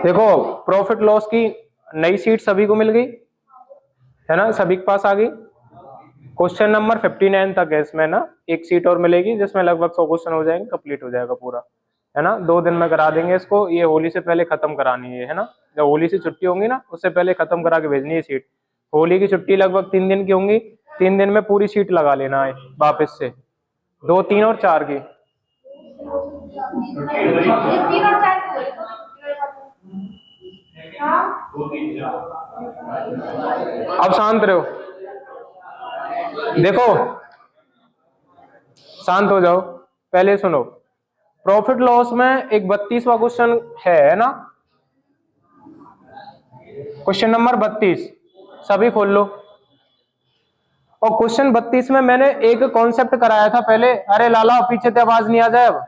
देखो profit loss की नई सीट सभी को मिल गई है ना, सभी के पास आ गई। क्वेश्चन नंबर 59 तक है इसमें ना, एक सीट और मिलेगी जिसमें लगभग 100 क्वेश्चन हो जाएंगे, कंप्लीट हो जाएगा पूरा, है ना। 2 दिन में करा देंगे इसको, ये होली से पहले खत्म करानी है ना। जब होली से छुट्टी होंगी ना उससे पहले खत्म करा के भेजनी है सीट। होली की छुट्टी लगभग 3 दिन की होंगी, 3 दिन में पूरी सीट लगा लेना है वापस से, 2, 3 और 4 की। अब शांत रहो, देखो शांत हो जाओ, पहले सुनो। प्रॉफिट लॉस में एक 32वां क्वेश्चन है ना, क्वेश्चन नंबर 32, सभी खोल लो। और क्वेश्चन 32 में मैंने एक कॉन्सेप्ट कराया था पहले, अरे लाला पीछे से आवाज नहीं आ जाए। अब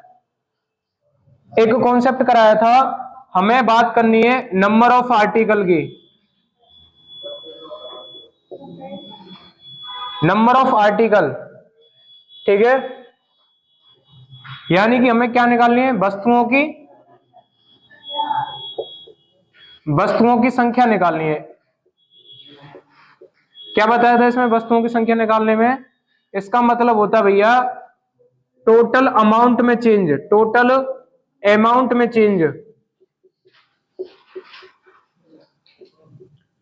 एक कॉन्सेप्ट कराया था, हमें बात करनी है नंबर ऑफ आर्टिकल की, नंबर ऑफ आर्टिकल, ठीक है। यानी कि हमें क्या निकालनी है, वस्तुओं की संख्या निकालनी है। क्या बताया था इसमें वस्तुओं की संख्या निकालने में, इसका मतलब होता है भैया टोटल अमाउंट में चेंज, टोटल अमाउंट में चेंज,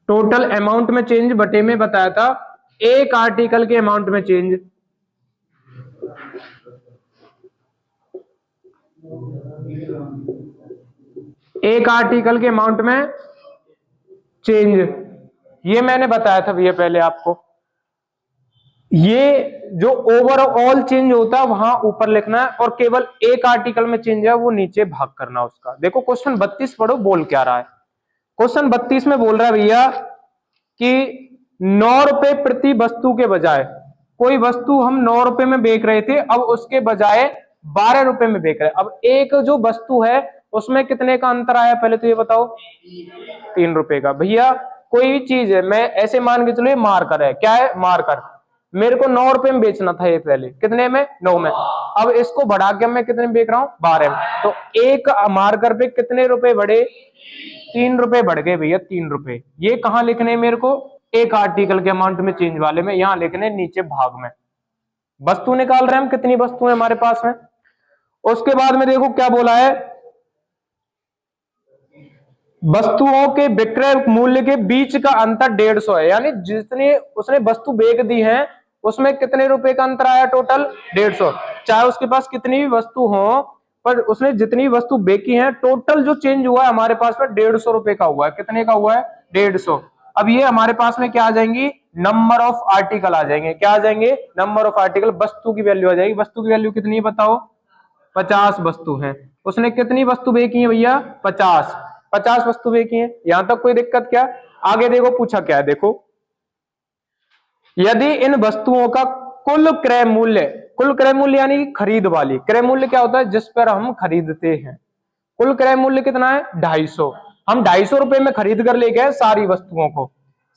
टोटल अमाउंट में चेंज बटे में बताया था एक आर्टिकल के अमाउंट में चेंज। एक आर्टिकल के अमाउंट में चेंज, ये मैंने बताया था भैया पहले आपको। ये जो ओवरऑल चेंज होता है वहां ऊपर लिखना है, और केवल एक आर्टिकल में चेंज है वो नीचे भाग करना उसका। देखो क्वेश्चन 32 पढ़ो, बोल क्या रहा है। क्वेश्चन 32 में बोल रहा है भैया कि 9 रुपए प्रति वस्तु के बजाय, कोई वस्तु हम 9 रुपए में बेच रहे थे, अब उसके बजाय 12 रुपए में बेच रहे हैं। अब एक जो वस्तु है उसमें कितने का अंतर आया, पहले तो ये बताओ। 3 रुपए का। भैया कोई भी चीज है, मैं ऐसे मान के चलो ये मार्कर है, क्या है मार्कर, मेरे को 9 रुपए में बेचना था ये पहले, कितने में, 9 में। अब इसको बढ़ा के मैं कितने में बेच रहा हूं, 12 में। तो एक मार्कर पे कितने रुपए बढ़े, 3 रुपए बढ़ गए भैया, 3 रुपए। ये कहां लिखने मेरे को, एक आर्टिकल के अमाउंट में चेंज वाले में, यहां लिखने नीचे भाग में। वस्तु निकाल रहे हैं हम, कितनी वस्तु है हमारे पास में। उसके बाद में देखो क्या बोला है, वस्तुओं के विक्रय मूल्य के बीच का अंतर 150 है, यानी जितनी उसने वस्तु बेच दी है उसमें कितने रुपए का अंतर आया, टोटल 150। चाहे उसके पास कितनी भी वस्तु हो, पर उसने जितनी वस्तु बेची है, टोटल जो चेंज हुआ है हमारे पास में 150 रुपए का हुआ है। कितने का हुआ है, 150। अब ये हमारे पास में क्या आ जाएंगी, नंबर ऑफ आर्टिकल आ जाएंगे। क्या आ जाएंगे, नंबर ऑफ आर्टिकल, वस्तु की वैल्यू आ जाएगी। वस्तु की वैल्यू कितनी है बताओ, 50 वस्तु है। उसने कितनी वस्तु बेची है भैया, 50 वस्तु बेची है। यहां तक कोई दिक्कत क्या। आगे देखो पूछा क्या है, देखो यदि इन वस्तुओं का कुल क्रय मूल्य, कुल क्रय मूल्य यानी खरीद वाली, क्रय मूल्य क्या होता है, जिस पर हम खरीदते हैं। कुल क्रय मूल्य कितना है, 250। हम 250 रुपए में खरीद कर लेके आए सारी वस्तुओं को,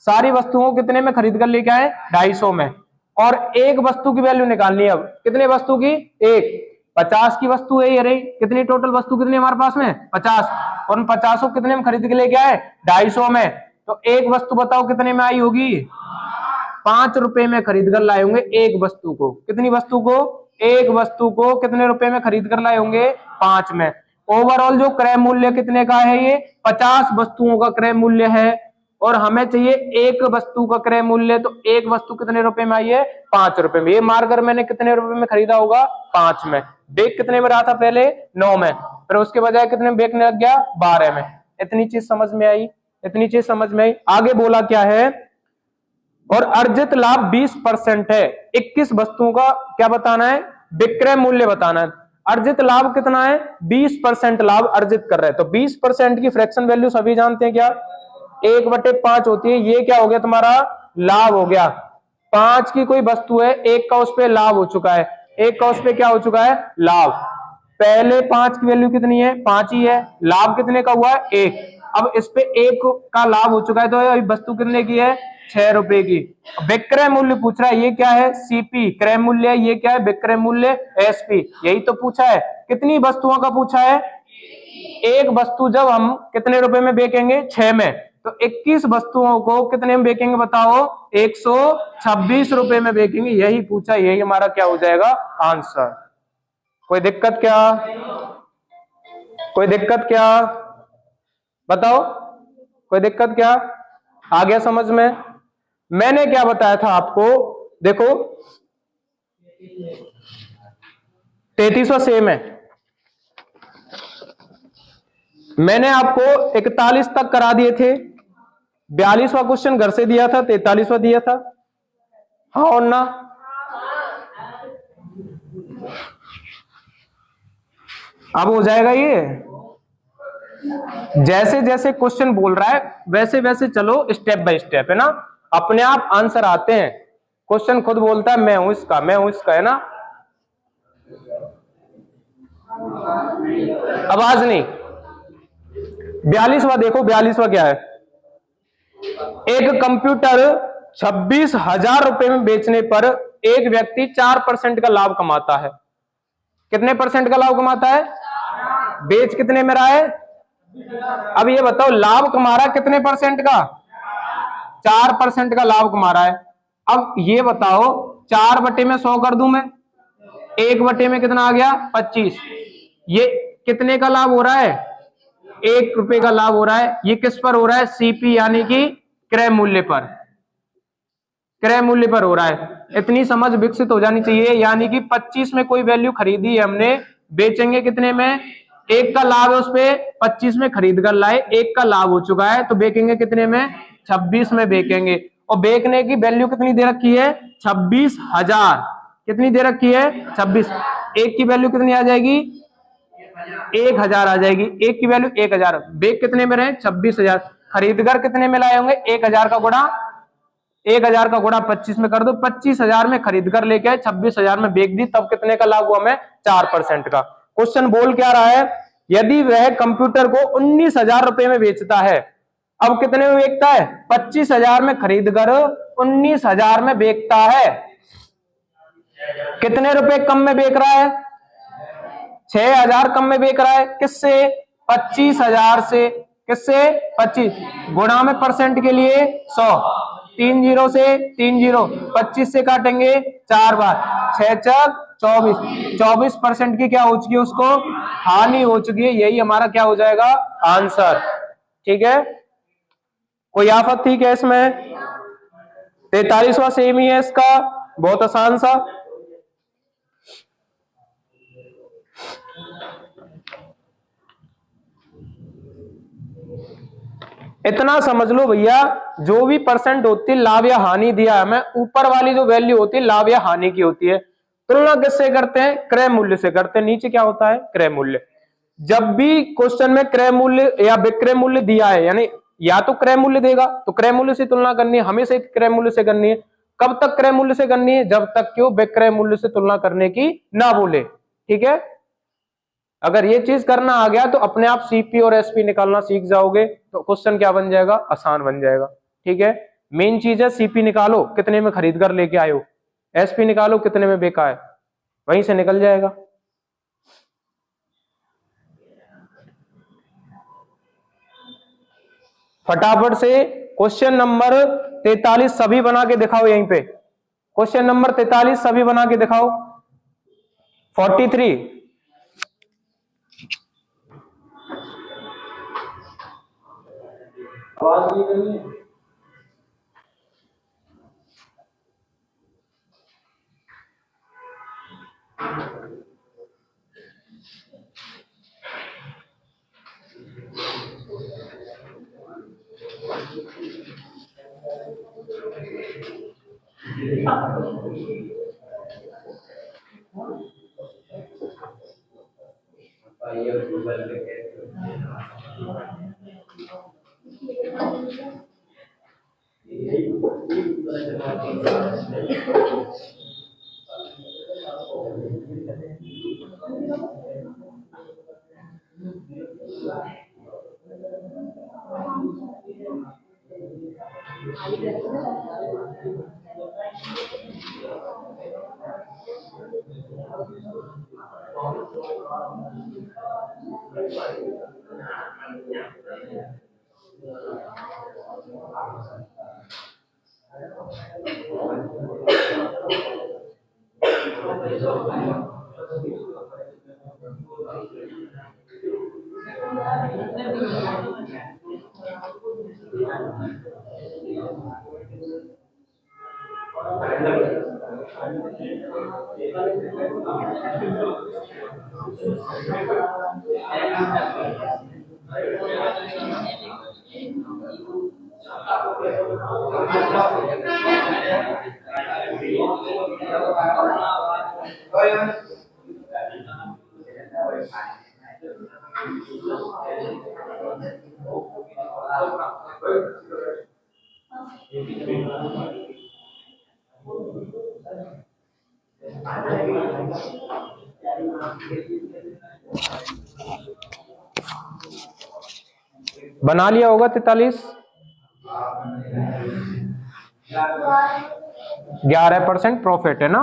सारी वस्तुओं को कितने में खरीद कर लेके आए, 250 में। और एक वस्तु की वैल्यू निकालनी है। अब कितने वस्तु की, एक, 50 की वस्तु है। अरे कितनी टोटल वस्तु कितनी हमारे पास में, 50, और 50 को कितने में खरीद के लेके आए, 250 में। तो एक वस्तु बताओ कितने में आई होगी, 5 रुपए में खरीद कर लाए होंगे एक वस्तु को। कितनी वस्तु को, एक वस्तु को कितने रुपए में खरीद कर लाए होंगे, 5 में। ओवरऑल जो क्रय मूल्य कितने का है, ये 50 वस्तुओं का क्रय मूल्य है, और हमें चाहिए एक वस्तु का क्रय मूल्य। तो एक वस्तु कितने रुपए में आई है, 5 रुपए में। ये मार्कर मैंने कितने रुपए में खरीदा होगा, 5 में। बेच कितने में रहा था पहले, 9 में, फिर उसके बजाय कितने में बेचने लग गया, 12 में। इतनी चीज समझ में आई, इतनी चीज समझ में आई। आगे बोला क्या है, और अर्जित लाभ 20% है। 21 वस्तुओं का क्या बताना है, विक्रय मूल्य बताना है। अर्जित लाभ कितना है, 20% लाभ अर्जित कर रहे हैं। तो 20% की फ्रैक्शन वैल्यू सभी जानते हैं क्या, 1/5 होती है। ये क्या हो गया तुम्हारा, लाभ हो गया। 5 की कोई वस्तु है, एक का उस पर लाभ हो चुका है, एक का उस पर क्या हो चुका है, लाभ। पहले 5 की वैल्यू कितनी है, 5 ही है, लाभ कितने का हुआ है, 1। अब इस पे 1 का लाभ हो चुका है, तो अभी वस्तु कितने की है, 6 रुपए की। विक्रय मूल्य पूछ रहा है, ये क्या है, सीपी क्रय मूल्य, ये क्या है, विक्रय मूल्य, एसपी। यही तो पूछा है। कितनी वस्तुओं का पूछा है, एक वस्तु जब हम कितने रुपए में बेचेंगे, 6 में, तो 21 वस्तुओं को कितने में बेचेंगे बताओ, 126 रुपए में बेचेंगे। यही पूछा, यही हमारा क्या हो जाएगा आंसर। कोई दिक्कत क्या, कोई दिक्कत क्या, बताओ कोई दिक्कत क्या, आ गया समझ में। मैंने क्या बताया था आपको, देखो 33वां सेम है, मैंने आपको 41 तक करा दिए थे, 42वां क्वेश्चन घर से दिया था, 43वां दिया था, हाँ और ना। अब हो जाएगा ये, जैसे जैसे क्वेश्चन बोल रहा है वैसे वैसे चलो, स्टेप बाय स्टेप, है ना, अपने आप आंसर आते हैं। क्वेश्चन खुद बोलता है मैं हूं इसका, मैं हूं इसका, है ना। आवाज नहीं। 42वां देखो, 42वां क्या है, एक कंप्यूटर 26,000 रुपए में बेचने पर एक व्यक्ति 4% का लाभ कमाता है। कितने परसेंट का लाभ कमाता है, बेच कितने में रहा है। अब ये बताओ लाभ कमा रहा है कितने परसेंट का, 4% का लाभ कमा रहा है। अब ये बताओ 4/100 कर दूं मैं, 1/में कितना आ गया 25, ये कितने का लाभ हो रहा है, 1 रुपए का लाभ हो रहा है। ये किस पर हो रहा है, सीपी यानी कि क्रय मूल्य पर, क्रय मूल्य पर हो रहा है। इतनी समझ विकसित हो जानी चाहिए, यानी कि 25 में कोई वैल्यू खरीदी है हमने, बेचेंगे कितने में, 1 का लाभ है उस पे, 25 में खरीद कर लाए, 1 का लाभ हो चुका है, तो बेचेंगे कितने में, 26 में बेचेंगे। और बेचने की वैल्यू कितनी दे रखी है, 26,000, कितनी दे रखी है 26, 1 की वैल्यू कितनी आ जाएगी, 1,000 आ जाएगी, 1 की वैल्यू 1,000, बेच कितने में रहे 26,000, खरीदकर कितने में लाए होंगे, 1,000 का गुणा, 1,000 का गुणा 25 में कर दो, 25,000 में खरीद कर लेके आए, 26,000 में बेच दी, तब कितने का लाभ हुआ हमें, 4% का। क्वेश्चन बोल क्या रहा है, यदि वह कंप्यूटर को 19,000 रुपए में बेचता है, अब कितने में बेचता है, 25,000 में खरीद कर 19,000 में बेचता है, कितने रुपए कम में बेच रहा है, 6,000 कम में बेच रहा है, किससे, 25,000 से, किससे 25, गुणा में परसेंट के लिए 100, 3 जीरो से 3 जीरो, 25 से काटेंगे 4 बार, 6 चक 24, 24% की क्या हो चुकी है, उसको हानि हो चुकी है। यही हमारा क्या हो जाएगा आंसर। ठीक है, कोई आफत थी क्या इसमें, 43वां सेम ही है इसका, बहुत आसान सा। इतना समझ लो भैया, जो भी परसेंट होती है लाभ या हानि दिया है हमें, ऊपर वाली जो वैल्यू होती है लाभ या हानि की होती है। तुलना किससे करते हैं, क्रय मूल्य से करते हैं। नीचे क्या होता है, क्रय मूल्य। जब भी क्वेश्चन में क्रय मूल्य या विक्रय मूल्य दिया है, यानी या तो क्रय मूल्य देगा तो क्रय मूल्य से तुलना करनी है, हमेशा क्रय मूल्य से करनी है। कब तक क्रय मूल्य से करनी है, जब तक कि वो विक्रय मूल्य से तुलना करने की ना बोले। ठीक है, अगर ये चीज करना आ गया तो अपने आप सीपी और एसपी निकालना सीख जाओगे, तो क्वेश्चन क्या बन जाएगा, आसान बन जाएगा। ठीक है, मेन चीज है सीपी निकालो कितने में खरीद कर लेके आए हो, एसपी निकालो कितने में बेका है, वहीं से निकल जाएगा। फटाफट से क्वेश्चन नंबर 43 सभी बना के दिखाओ यहीं पे, क्वेश्चन नंबर 43 सभी बना के दिखाओ। 43 आवाज नहीं करनी है। बना लिया होगा 43। 11% प्रॉफिट है ना।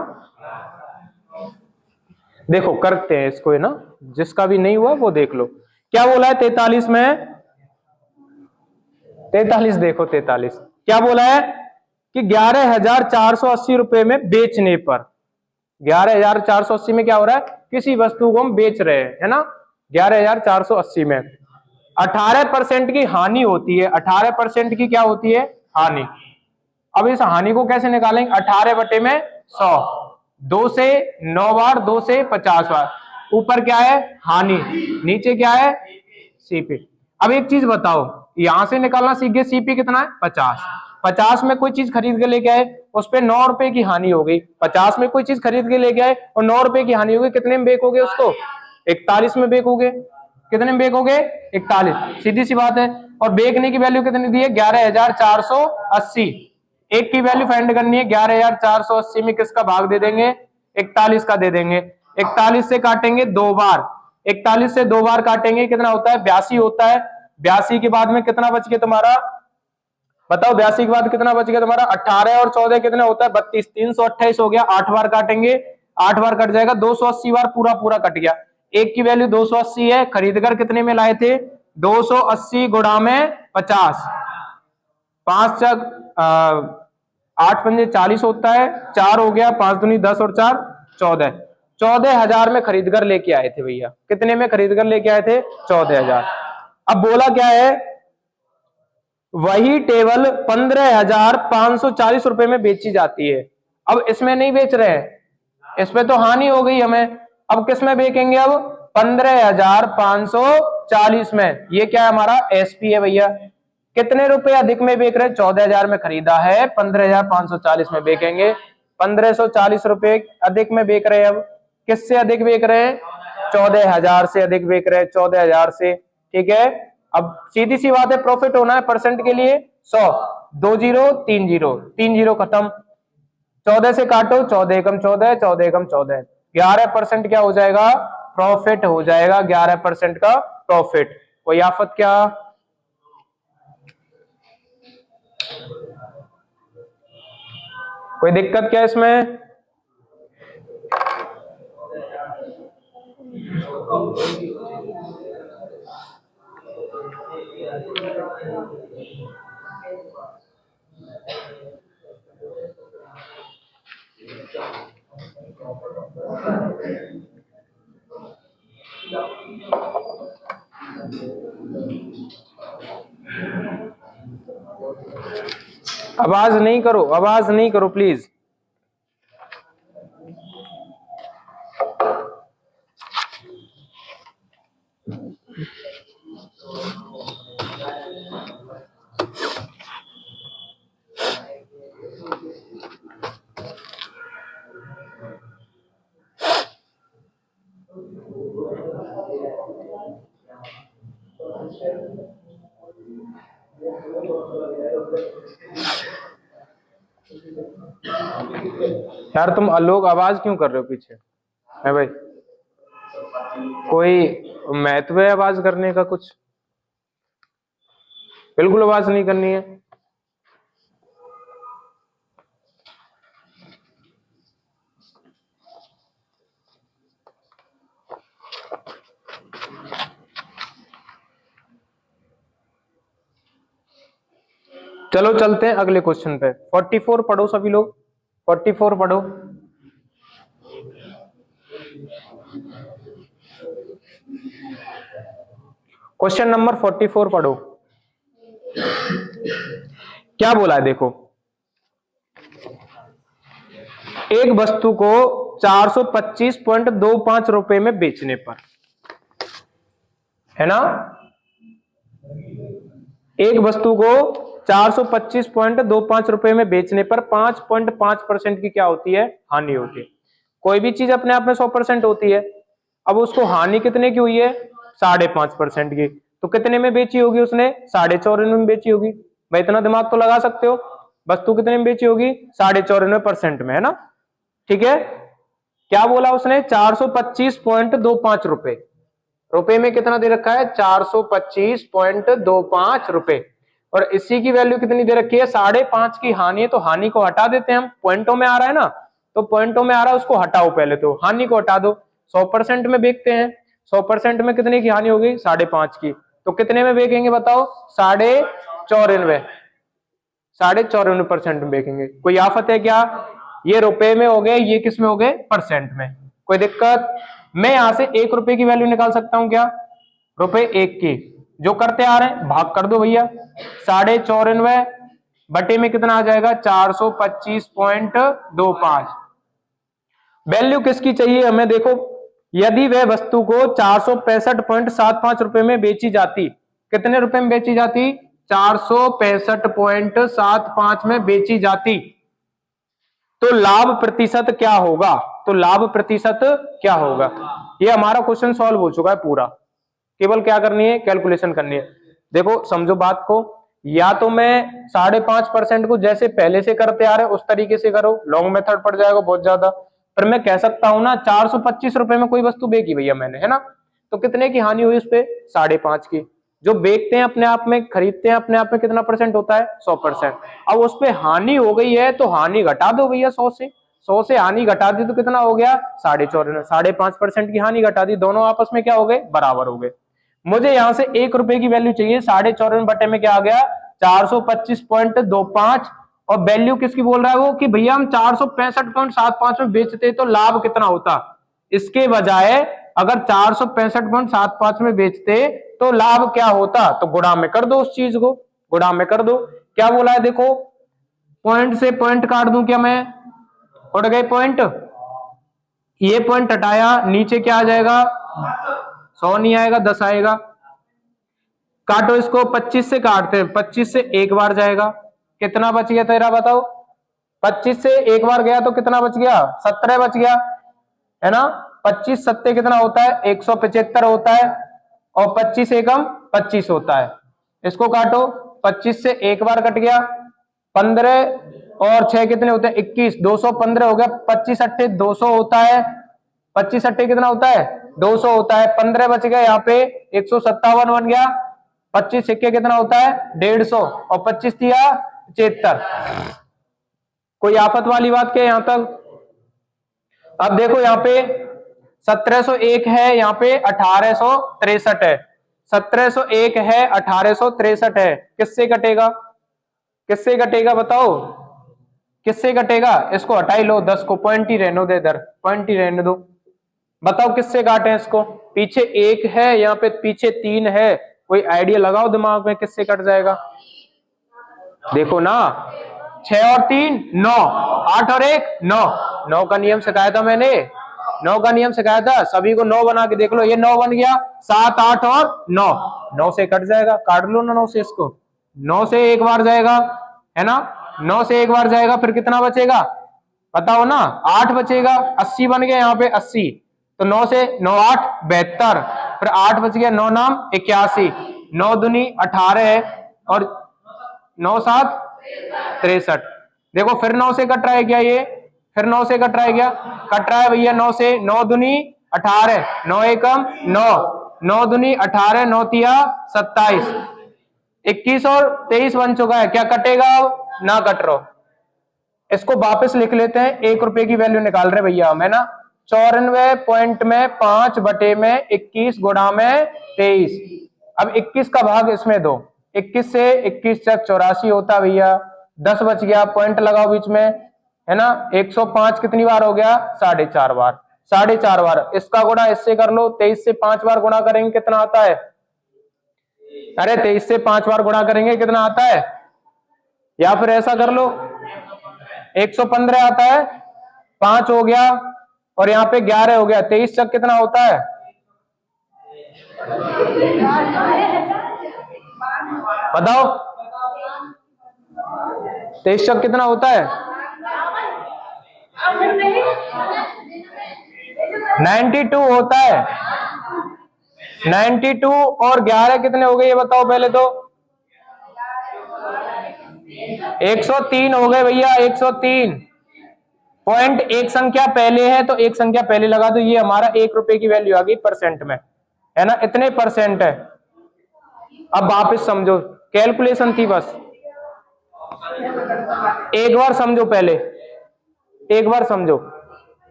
देखो करते हैं इसको, है ना, जिसका भी नहीं हुआ वो देख लो। क्या बोला है 43 में? 43 देखो, 43 क्या बोला है कि 11,480 रुपए में बेचने पर, 11,480 में क्या हो रहा है, किसी वस्तु को हम बेच रहे हैं, है ना, 11,480 में 18% की हानि होती है। 18% की क्या होती है? हानि। अब इस हानि को कैसे निकालेंगे? 18 बटे में 100, 2 से 9 बार, 2 से 50 बार। ऊपर क्या है? हानि, नीचे क्या है? सीपी। अब एक चीज बताओ, यहां से निकालना सीख गए, सीपी कितना है? 50। 50 में कोई चीज खरीद के लेके आए, उस पर 9 रुपए की हानि हो गई। 50 में कोई चीज खरीद के लेके आए और 9 रुपए की हानि हो गई, कितने में बेकोगे उसको? 41 में बेकोगे। कितने में बेकोगे? 41। सीधी सी बात है। और बेचने की वैल्यू कितनी दी है? 11,480। एक की वैल्यू फाइंड करनी है, 11,480 में किसका भाग दे देंगे? 41 का दे देंगे। 41 से काटेंगे 2 बार, 41 से 2 बार काटेंगे, कितना होता है? 82 होता है। 82 के बाद में कितना बच गया तुम्हारा? बताओ, 82 के बाद कितना बच गया तुम्हारा? 18 और 14 कितना होता है? 32। 328 हो गया। 8 बार काटेंगे, 8 बार कट जाएगा, 280 बार पूरा पूरा कट गया। एक की वैल्यू 280 है, खरीदकर कितने में लाए थे? 280 गुणा में 50, 5 चक 8 पंजे 40 होता है, 4 हो गया, 5 दूनी 10 और 4 14। 14,000 में खरीद कर लेके आए थे भैया। कितने में खरीद कर लेके आए थे? 14,000। अब बोला क्या है? वही टेबल 15,540 रुपए में बेची जाती है। अब इसमें नहीं बेच रहे हैं, इसमें तो हानि हो गई हमें। अब किस में बेचेंगे? अब 15,540 में। ये क्या है? हमारा एसपी है भैया। कितने रुपए अधिक में बेच रहे हैं? 14,000 में खरीदा है, 15,540 में बेचेंगे। 1,540 रुपए अधिक में बेच रहे हैं। अब किससे अधिक बेच रहे हैं? 14,000 से अधिक बेच रहे हैं, 14,000 से। ठीक है। अब सीधी सी बात है, प्रॉफिट होना है परसेंट के लिए 100, 2 जीरो 3 जीरो, 3 जीरो खत्म। 14 से काटो, 14 एकम 14, 14 एकम 14, 11% क्या हो जाएगा? प्रॉफिट हो जाएगा, 11% का प्रॉफिट। कोई आफत क्या? कोई दिक्कत क्या इसमें? आवाज नहीं करो, आवाज नहीं करो प्लीज। यार तुम लोग आवाज क्यों कर रहे हो पीछे? है भाई, कोई महत्व है आवाज करने का? कुछ बिल्कुल आवाज नहीं करनी है। चलो चलते हैं अगले क्वेश्चन पे। 44 पढ़ो सभी लोग, 44 पढ़ो। क्वेश्चन नंबर 44 पढ़ो, क्या बोला है देखो। एक वस्तु को 425.25 रुपए में बेचने पर, है ना, एक वस्तु को 425.25 रुपए में बेचने पर 5.5% की क्या होती है, हानि होती है। कोई भी चीज अपने आप में 100% होती है, अब उसको हानि कितने की हुई है, 5.5% की, तो कितने में बेची होगी उसने, 94.5 में बेची होगी। भाई इतना दिमाग तो लगा सकते हो, वस्तु कितने में बेची होगी, 94.5% में, है ना। ठीक है, क्या बोला उसने, 425.25 रुपए, रुपए में कितना दे रखा है, 425.25 रुपए, और इसी की वैल्यू कितनी दे रखी है, 5.5 की हानि है, तो हानि को हटा देते हैं हम, पॉइंटों में आ रहा है ना, तो पॉइंटों में आ रहा है उसको हटाओ, पहले तो हानि को हटा दो। 100% में बेचते हैं, 100% में कितने की हानि होगी, 5.5 की, तो कितने में बेचेंगे बताओ, 94.5, 94.5% में बेचेंगे। कोई आफत है क्या, ये रुपए में हो गए, ये किस में हो गए, परसेंट में, कोई दिक्कत। मैं यहां से 1 रुपए की वैल्यू निकाल सकता हूं क्या, रुपए 1 की, जो करते आ रहे हैं भाग कर दो भैया, 94.5 बटे में कितना आ जाएगा, 425.25। वैल्यू किसकी चाहिए हमें, देखो यदि वह वस्तु को 465.75 रुपए में बेची जाती, कितने रुपए में बेची जाती, 465.75 में बेची जाती, तो लाभ प्रतिशत क्या होगा, तो लाभ प्रतिशत क्या होगा। ये हमारा क्वेश्चन सॉल्व हो चुका है पूरा, केवल क्या करनी है, कैलकुलेशन करनी है। देखो समझो बात को, या तो मैं 5.5% को जैसे पहले से करते आ रहे उस तरीके से करो, लॉन्ग मेथड पड़ जाएगा बहुत ज्यादा, पर मैं कह सकता हूं ना 425 रुपए में कोई वस्तु बेची भैया मैंने, है ना, तो कितने की हानि हुई उस पे, 5.5 की। जो बेचते हैं अपने आप में, खरीदते हैं अपने आप में, कितना परसेंट होता है, 100%। अब उस पे हानि हो गई है तो हानि घटा दो भैया, 100 से हानि घटा दी तो कितना हो गया, 94.5, 5.5% की हानि घटा दी, दोनों आपस में क्या हो गए, बराबर हो गए। मुझे यहां से 1 रुपए की वैल्यू चाहिए, 94.5 बटे में क्या आ गया, 425.25, और वैल्यू किसकी बोल रहा है वो, कि भैया हम 465.75 में बेचते तो लाभ कितना होता। इसके बजाय अगर 465.75 में बेचते तो लाभ क्या होता, तो गुणा में कर दो उस चीज को, गुणा में कर दो। क्या बोला है देखो, पॉइंट से पॉइंट काट दूं क्या मैं, उड़ गए पॉइंट, ये पॉइंट हटाया, नीचे क्या आ जाएगा, 100 नहीं आएगा, 10 आएगा। काटो इसको, 25 से काटते हैं, 25 से एक बार जाएगा, कितना बच गया तेरा बताओ, 25 से एक बार गया तो कितना बच गया, 17 बच गया, है ना। 25 सत्ते कितना होता है, 175 होता है, और 25 एकम 25 होता है। इसको काटो, 25 से एक बार कट गया, 15 और 6 कितने होते हैं, 21, 215 हो गया, 25 अट्ठे 200 होता है, 25 अट्ठे कितना होता है, 200 होता है, 15 बच गया, यहाँ पे 157 बन गया, 25 सिक्के कितना होता है, 150, और 25 दिया 75। कोई आफत वाली बात क्या यहां तक। अब देखो यहाँ पे 1701 है, यहाँ पे 1863 है, 1701 है, 1863 है, किससे कटेगा, किससे कटेगा बताओ, किससे कटेगा, इसको हटा ही लो, 10 को पॉइंट ही रहने दो, इधर पॉइंट ही रहने दो, बताओ किससे काटे इसको, पीछे 1 है, यहाँ पे पीछे 3 है, कोई आइडिया लगाओ दिमाग में किससे कट जाएगा। देखो ना, 6 और 3 9, 8 और 1 9, 9 का नियम सिखाया था मैंने, 9 का नियम सिखाया था, सभी को 9 बना के देख लो, ये 9 बन गया, 7 8 और 9, 9 से कट जाएगा, काट लो ना 9 से इसको, 9 से एक बार जाएगा, है ना, 9 से एक बार जाएगा, फिर कितना बचेगा बताओ ना, 8 बचेगा, 80 बन गया यहाँ पे 80, तो 9 से 9 8 72, फिर 8 बच गया, 9 नाम 81, 9 दूनी 18 और 9 7 63। देखो फिर 9 से कट रहा है क्या ये, फिर 9 से कट रहा है क्या, कट रहा है भैया 9 से, 9 दूनी 18, 9 एकम 9, 9 दूनी 18, 9 तिया 27, 21 और 23 बन चुका है, क्या कटेगा अब, ना कट रहा। इसको वापस लिख लेते हैं, 1 रुपए की वैल्यू निकाल रहे भैया हम, है ना, 94 पॉइंट में 5 बटे में 21 गुणा में 23, अब 21 का भाग इसमें दो, 21 से 21 तक 84 होता भैया, 10 बच गया, पॉइंट लगाओ बीच में, है ना, 105 कितनी बार हो गया, 4.5 बार, 4.5 बार, इसका गुणा इससे कर लो, 23 से 5 बार गुणा करेंगे कितना आता है, अरे 23 से 5 बार गुणा करेंगे कितना आता है, या फिर ऐसा कर लो 115 आता है, 5 हो गया और यहाँ पे 11 हो गया, 23 चक कितना होता है, बताओ 23 चक कितना होता है, 92 होता है। 92 और 11 कितने हो गए ये बताओ पहले तो, 103 हो गए भैया, 103 पॉइंट। एक संख्या पहले है तो एक संख्या पहले लगा दो, ये हमारा 1 रुपए की वैल्यू आ गई परसेंट में, है ना, इतने परसेंट है। अब वापस समझो, कैलकुलेशन थी बस, एक बार समझो पहले, एक बार समझो,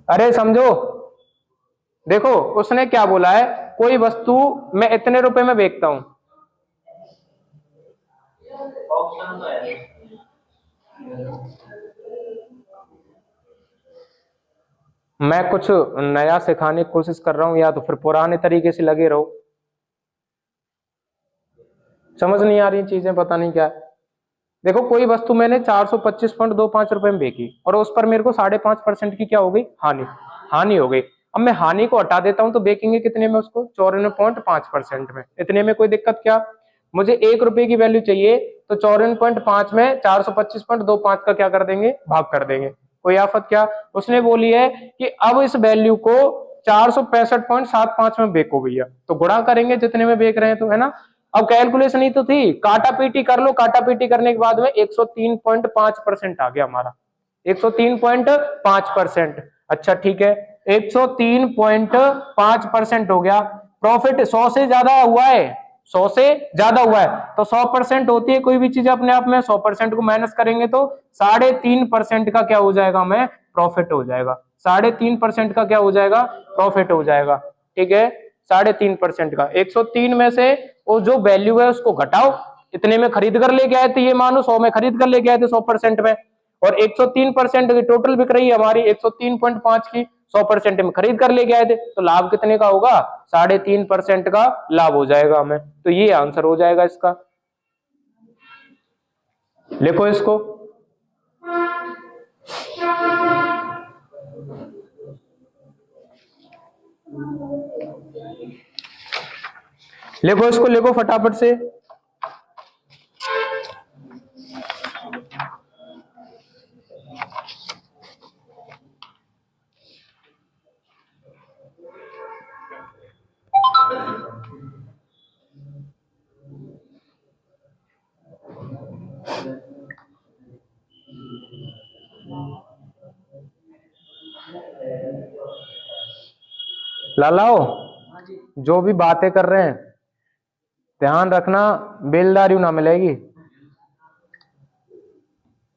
अरे समझो, देखो उसने क्या बोला है, कोई वस्तु मैं इतने रुपए में बेचता हूं, मैं कुछ नया सिखाने की कोशिश कर रहा हूं या तो फिर पुराने तरीके से लगे रहो, समझ नहीं आ रही चीजें, पता नहीं क्या है। देखो कोई वस्तु मैंने 425.25 रुपए में बेची और उस पर मेरे को 5.5% की क्या हो गई, हानि, हानि हो गई। अब मैं हानि को हटा देता हूं तो बेचेंगे कितने में उसको, 94.5% में, इतने में कोई दिक्कत क्या, मुझे 1 रुपए की वैल्यू चाहिए तो 94.5 में 425.25 का क्या कर देंगे, भाग कर देंगे, कोई आफत क्या। उसने बोली है कि अब इस वैल्यू को 465.75 में बेचो भैया, तो गुणा करेंगे जितने में बेच रहे हैं तो, है ना। अब कैलकुलेशन ही तो थी, काटा पीटी कर लो, काटा पीटी करने के बाद में 103.5% आ गया हमारा, 103.5%। अच्छा ठीक है, 103.5% हो गया, प्रॉफिट 100 से ज्यादा हुआ है, 100 से ज्यादा हुआ है तो 100% होती है कोई भी चीज अपने आप में, 100% को माइनस करेंगे तो 3.5% का क्या हो जाएगा, हमें प्रॉफिट हो जाएगा, 3.5% का क्या हो जाएगा, प्रॉफिट हो जाएगा, ठीक है। 3.5% का 103 में से वो जो वैल्यू है उसको घटाओ, इतने में खरीद कर लेके आए थे, ये मानो 100 में खरीद कर लेके आए थे 100% में, और 103% की टोटल बिक रही है हमारी 103.5 की, 100% में खरीद कर लेके आए थे, तो लाभ कितने का होगा, 3.5% का लाभ हो जाएगा हमें, तो ये आंसर हो जाएगा इसका। लिखो इसको, लिखो इसको, लिखो फटाफट से। लालाओ, जो भी बातें कर रहे हैं ध्यान रखना, बेलदारी ना मिलेगी,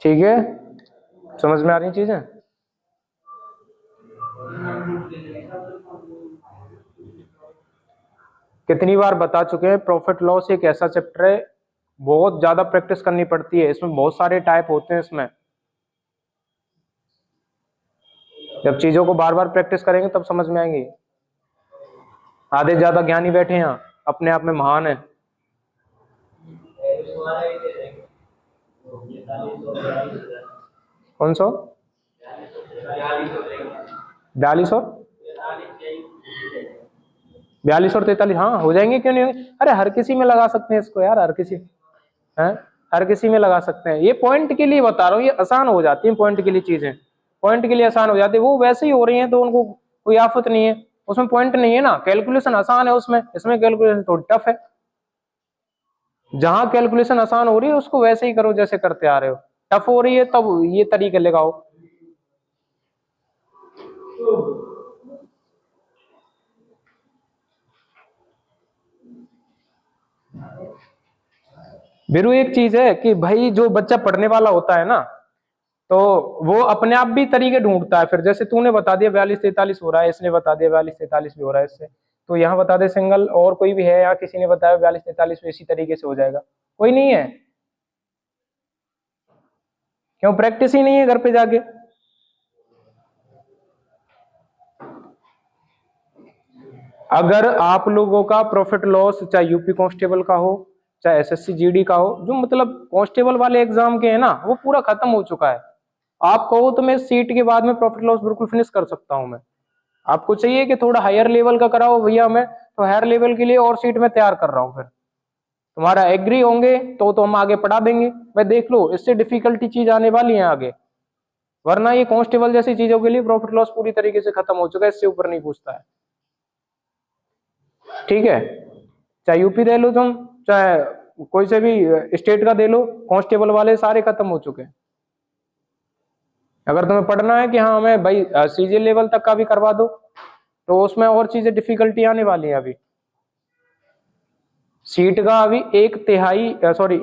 ठीक है, समझ में आ रही चीजें। कितनी बार बता चुके हैं, प्रॉफिट लॉस एक ऐसा चैप्टर है, बहुत ज्यादा प्रैक्टिस करनी पड़ती है, इसमें बहुत सारे टाइप होते हैं, इसमें जब चीजों को बार बार प्रैक्टिस करेंगे तब समझ में आएंगी। आधे ज्यादा ज्ञानी बैठे हैं यहाँ, अपने आप में महान है। कौन सौ 42 और 43, हाँ हो जाएंगे, क्यों नहीं होंगे, अरे हर किसी में लगा सकते हैं इसको यार, हर किसी है, हर किसी में लगा सकते हैं, ये पॉइंट के लिए बता रहा हूँ, ये आसान हो जाती है पॉइंट के लिए चीजें, पॉइंट के लिए आसान हो जाती है, वो वैसे ही हो रही है तो उनको कोई आफत नहीं है, उसमें पॉइंट नहीं है ना, कैलकुलेशन आसान है उसमें, इसमें कैलकुलेशन थोड़ी टफ है। जहां कैलकुलेशन आसान हो रही है उसको वैसे ही करो जैसे करते आ रहे हो, टफ हो रही है तब ये तरीके लगाओ। बिरु एक चीज है कि भाई जो बच्चा पढ़ने वाला होता है ना, तो वो अपने आप भी तरीके ढूंढता है, फिर जैसे तूने बता दिया 42-43 हो रहा है, इसने बता दिया 42-43 भी हो रहा है इससे, तो यहाँ बता दे सिंगल, और कोई भी है या किसी ने बताया 42-43 इसी तरीके से हो जाएगा, कोई नहीं है, क्यों, प्रैक्टिस ही नहीं है घर पे जाके। अगर आप लोगों का प्रॉफिट लॉस चाहे यूपी कांस्टेबल का हो चाहे एसएससी जीडी का हो, जो मतलब कांस्टेबल वाले एग्जाम के है ना, वो पूरा खत्म हो चुका है। आप कहो तो मैं सीट के बाद में प्रॉफिट लॉस बिल्कुल फिनिश कर सकता हूं मैं। आपको चाहिए कि थोड़ा हायर लेवल का कराओ भैया, मैं तो हायर लेवल के लिए और सीट में तैयार कर रहा हूँ। फिर तुम्हारा एग्री होंगे तो हम आगे पढ़ा देंगे। मैं देख लो, इससे डिफिकल्टी चीज आने वाली है आगे, वरना ये कांस्टेबल जैसी चीजों के लिए प्रॉफिट लॉस पूरी तरीके से खत्म हो चुका है, इससे ऊपर नहीं पूछता है। ठीक है, चाहे यूपी दे लो तुम, चाहे कोई से भी स्टेट का दे लो, कांस्टेबल वाले सारे खत्म हो चुके हैं। अगर तुम्हें पढ़ना है कि हाँ हमें भाई सीजी लेवल तक का भी करवा दो, तो उसमें और चीजें डिफिकल्टी आने वाली है। अभी सीट का अभी एक तिहाई सॉरी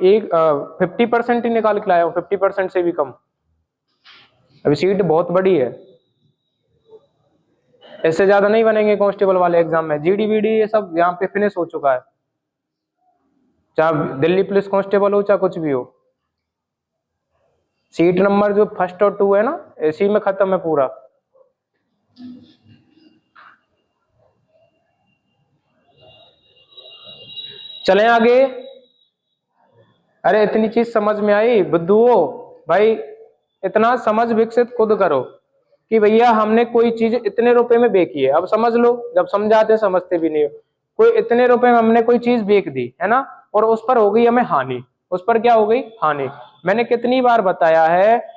50% ही निकाल के लाया हूं, 50% से भी कम। अभी सीट बहुत बड़ी है, इससे ज्यादा नहीं बनेंगे कांस्टेबल वाले एग्जाम में। जीडी वीडी ये सब यहाँ पे फिनिश हो चुका है, चाहे दिल्ली पुलिस कांस्टेबल हो चाहे कुछ भी हो। सीट नंबर जो 1 और 2 है ना, इसी में खत्म है पूरा। चलें आगे। अरे इतनी चीज समझ में आई बुद्धुओं भाई, इतना समझ विकसित खुद करो कि भैया हमने कोई चीज इतने रुपए में बेची है। अब समझ लो, जब समझाते समझते भी नहीं हो। कोई इतने रुपए में हमने कोई चीज बेच दी है ना, और उस पर हो गई हमें हानि। उस पर क्या हो गई? हानि। मैंने कितनी बार बताया है,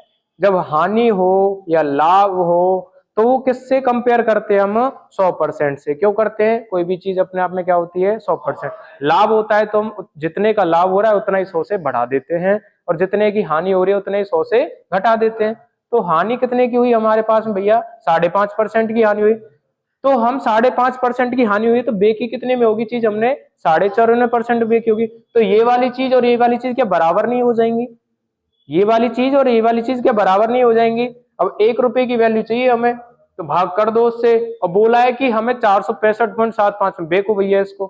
जब हानि हो या लाभ हो तो वो किससे कंपेयर करते हैं हम? 100% से। क्यों करते हैं? कोई भी चीज अपने आप में क्या होती है? 100%। लाभ होता है तो हम जितने का लाभ हो रहा है उतना ही 100 से बढ़ा देते हैं, और जितने की हानि हो रही है उतने ही 100 से घटा देते हैं। तो हानि कितने की हुई हमारे पास में भैया? 5.5% की हानि हुई। तो हम 5.5% की हानि हुई तो बेची कितने में होगी चीज? हमने 94.5% बेची होगी। तो ये वाली चीज और ये वाली चीज क्या बराबर नहीं हो जाएंगी? ये वाली चीज और ये वाली चीज क्या बराबर नहीं हो जाएंगी? अब 1 रुपए की वैल्यू चाहिए हमें, तो भाग कर दो उससे। और बोला है कि हमें 465.75 में बेचो भैया इसको,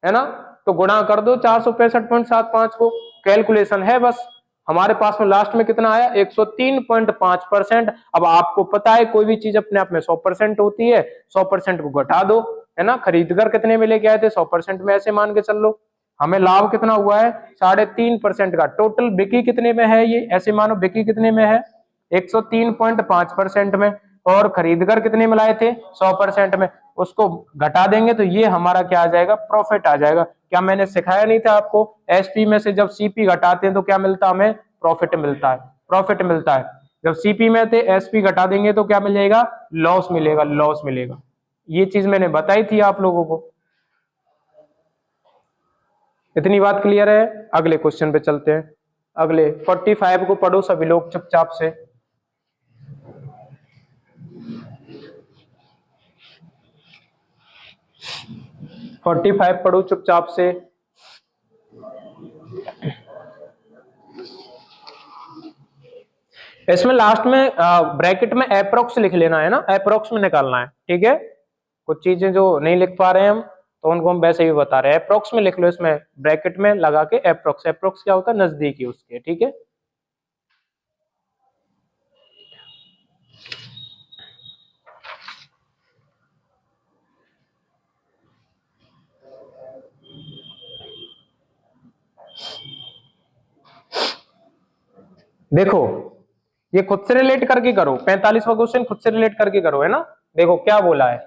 है ना? तो गुणा कर दो 465.75 को, कैलकुलेशन है बस। हमारे पास में लास्ट में कितना आया? 103.5%। अब आपको पता है कोई भी चीज अपने आप में 100% होती है, 100% को घटा दो, है ना? खरीदकर कितने में लेके आए थे? 100% में, ऐसे मान के चल लो। हमें लाभ कितना हुआ है? 3.5% का। टोटल बिकी कितने में है? ये ऐसे मानो बिकी कितने में है? 103.5% में। और खरीदकर कितने में लाए थे? 100% में। उसको घटा देंगे तो ये हमारा क्या आ जाएगा? प्रॉफिट आ जाएगा। क्या मैंने सिखाया नहीं था आपको? एसपी में से जब सीपी घटाते हैं तो क्या मिलता? हमें प्रॉफिट मिलता है। प्रॉफिट मिलता है। जब सीपी में थे एसपी घटा देंगे तो क्या मिल जाएगा? लॉस मिलेगा। लॉस मिलेगा। ये चीज मैंने बताई थी आप लोगों को। इतनी बात क्लियर है? अगले क्वेश्चन पे चलते हैं। अगले 45 को पढ़ो सभी लोग चुपचाप से। 45 पढ़ो चुपचाप से। इसमें लास्ट में ब्रैकेट में अप्रोक्स लिख लेना है ना, अप्रोक्स में निकालना है। ठीक है, कुछ चीजें जो नहीं लिख पा रहे हैं हम तो उनको हम वैसे ही बता रहे हैं। अप्रोक्स में लिख लो, इसमें ब्रैकेट में लगा के अप्रोक्स। अप्रोक्स क्या होता है? नजदीकी उसके। ठीक है, देखो ये खुद से रिलेट करके करो। 45वां क्वेश्चन खुद से रिलेट करके करो, है ना? देखो क्या बोला है,